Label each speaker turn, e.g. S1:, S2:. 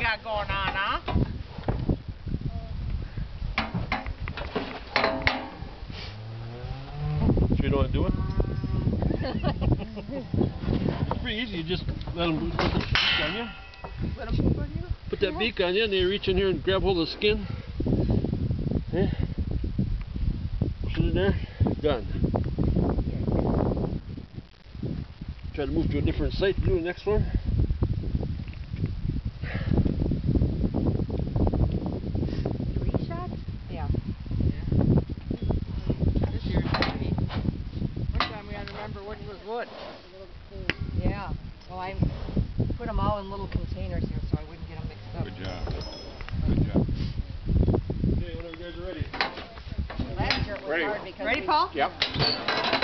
S1: got going on, huh?
S2: Sure you don't want to do it? It's pretty easy. You just let them put the beak on you.
S1: Let them poop on you?
S2: Put that beak on you, and they reach in here and grab hold of the skin. Okay. Push it in there. Done. Try to move to a different site to do the next one.
S1: Yeah. This year's heavy. One time we had to remember which was wood.
S3: Yeah. Well, I put them all in little containers here so I wouldn't get them mixed up.
S4: Good job. Good job.
S2: Okay, whenever you guys are ready.
S3: Last year it was
S4: Ready.
S3: hard because
S1: Ready, Paul?
S4: Yep.